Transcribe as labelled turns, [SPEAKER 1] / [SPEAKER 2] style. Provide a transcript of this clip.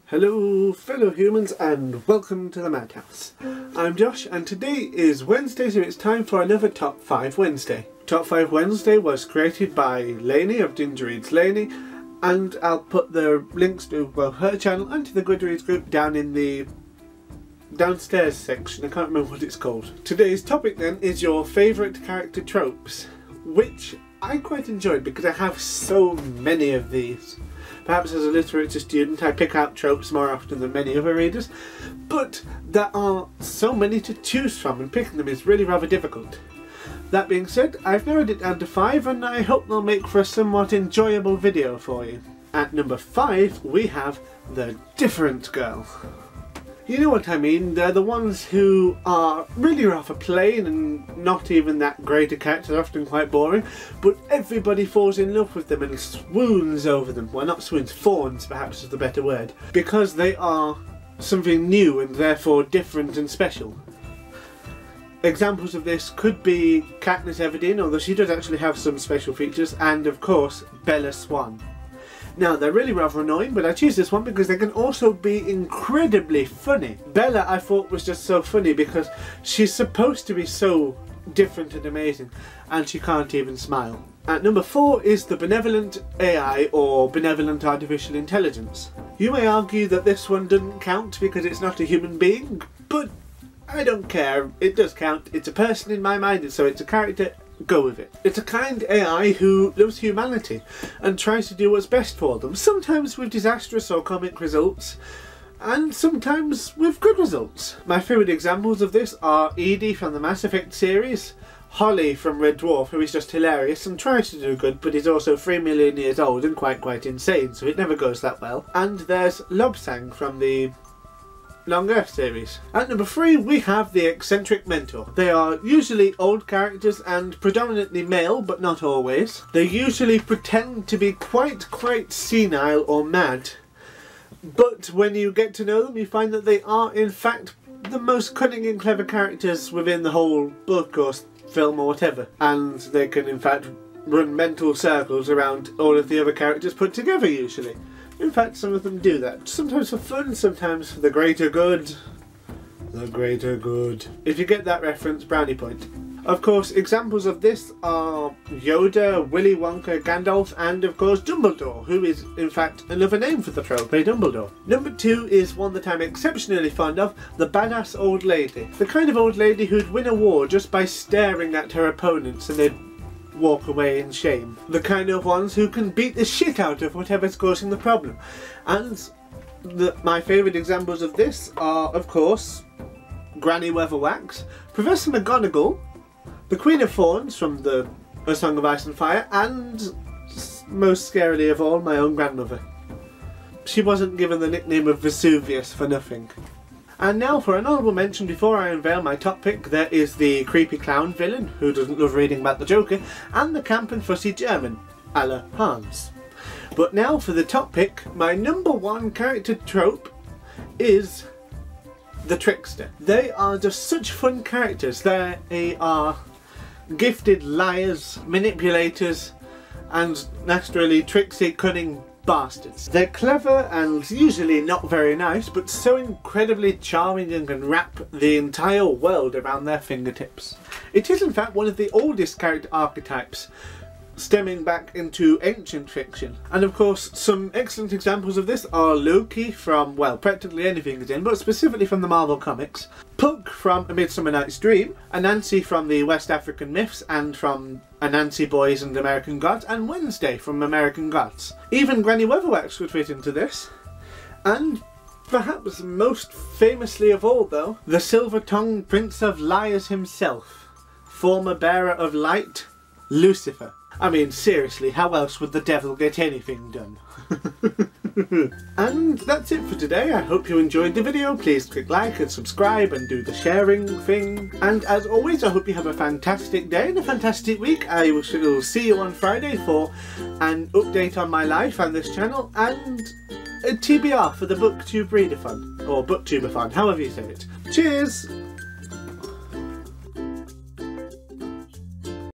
[SPEAKER 1] Hello fellow humans and welcome to the Madhouse. I'm Josh and today is Wednesday, so it's time for another Top 5 Wednesday. Top 5 Wednesday was created by Lainey of Ginger Reads Lainey, and I'll put the links to both her channel and to the Goodreads group down in the downstairs section. I can't remember what it's called. Today's topic then is your favourite character tropes, which I quite enjoyed because I have so many of these. Perhaps as a literature student I pick out tropes more often than many other readers, but there are so many to choose from and picking them is really rather difficult. That being said, I've narrowed it down to 5 and I hope they'll make for a somewhat enjoyable video for you. At number 5 we have the Different Girl. You know what I mean, they're the ones who are really rather plain and not even that great a character, they're often quite boring, but everybody falls in love with them and swoons over them. Well, not swoons, fawns perhaps is the better word, because they are something new and therefore different and special. Examples of this could be Katniss Everdeen, although she does actually have some special features, and of course Bella Swan. Now, they're really rather annoying, but I choose this one because they can also be incredibly funny. Bella, I thought, was just so funny because she's supposed to be so different and amazing, and she can't even smile. At number 4 is the Benevolent AI, or Benevolent Artificial Intelligence. You may argue that this one doesn't count because it's not a human being, but I don't care. It does count. It's a person in my mind, so it's a character. Go with it. It's a kind AI who loves humanity and tries to do what's best for them, sometimes with disastrous or comic results, and sometimes with good results. My favourite examples of this are Edie from the Mass Effect series, Holly from Red Dwarf, who is just hilarious and tries to do good but is also 3 million years old and quite insane, so it never goes that well. And there's Lobsang from the Long Earth series. At number 3 we have the Eccentric Mentor. They are usually old characters and predominantly male, but not always. They usually pretend to be quite senile or mad, but when you get to know them you find that they are in fact the most cunning and clever characters within the whole book or film or whatever, and they can in fact run mental circles around all of the other characters put together usually. In fact, some of them do that. Sometimes for fun, sometimes for the greater good. The greater good. If you get that reference, brownie point. Of course, examples of this are Yoda, Willy Wonka, Gandalf, and of course Dumbledore, who is in fact another name for the trope, Dumbledore. Number 2 is one that I'm exceptionally fond of, the Badass Old Lady. The kind of old lady who'd win a war just by staring at her opponents and they'd walk away in shame. The kind of ones who can beat the shit out of whatever's causing the problem. And my favourite examples of this are, of course, Granny Weatherwax, Professor McGonagall, the Queen of Thorns from the A Song of Ice and Fire, and most scarily of all, my own grandmother. She wasn't given the nickname of Vesuvius for nothing. And now for an honourable mention before I unveil my top pick, there is the creepy clown villain, who doesn't love reading about the Joker, and the camp and fussy German, a la Hans. But now for the top pick, my number 1 character trope is the Trickster. They are just such fun characters. They are gifted liars, manipulators, and naturally tricksy, cunning bastards. They're clever and usually not very nice, but so incredibly charming and can wrap the entire world around their fingertips. It is in fact one of the oldest character archetypes, stemming back into ancient fiction. And of course some excellent examples of this are Loki from, well, practically anything is in, but specifically from the Marvel comics, Puck from A Midsummer Night's Dream, Anansi from the West African myths and from Anansi Boys and American Gods, and Wednesday from American Gods. Even Granny Weatherwax would fit into this. And perhaps most famously of all though, the Silver-Tongued Prince of Liars himself, former bearer of light, Lucifer. I mean, seriously, how else would the devil get anything done? And that's it for today. I hope you enjoyed the video. Please click like and subscribe and do the sharing thing. And as always, I hope you have a fantastic day and a fantastic week. I will see you on Friday for an update on my life and this channel, and a TBR for the BookTube Readathon, or BookTubeathon, however you say it. Cheers!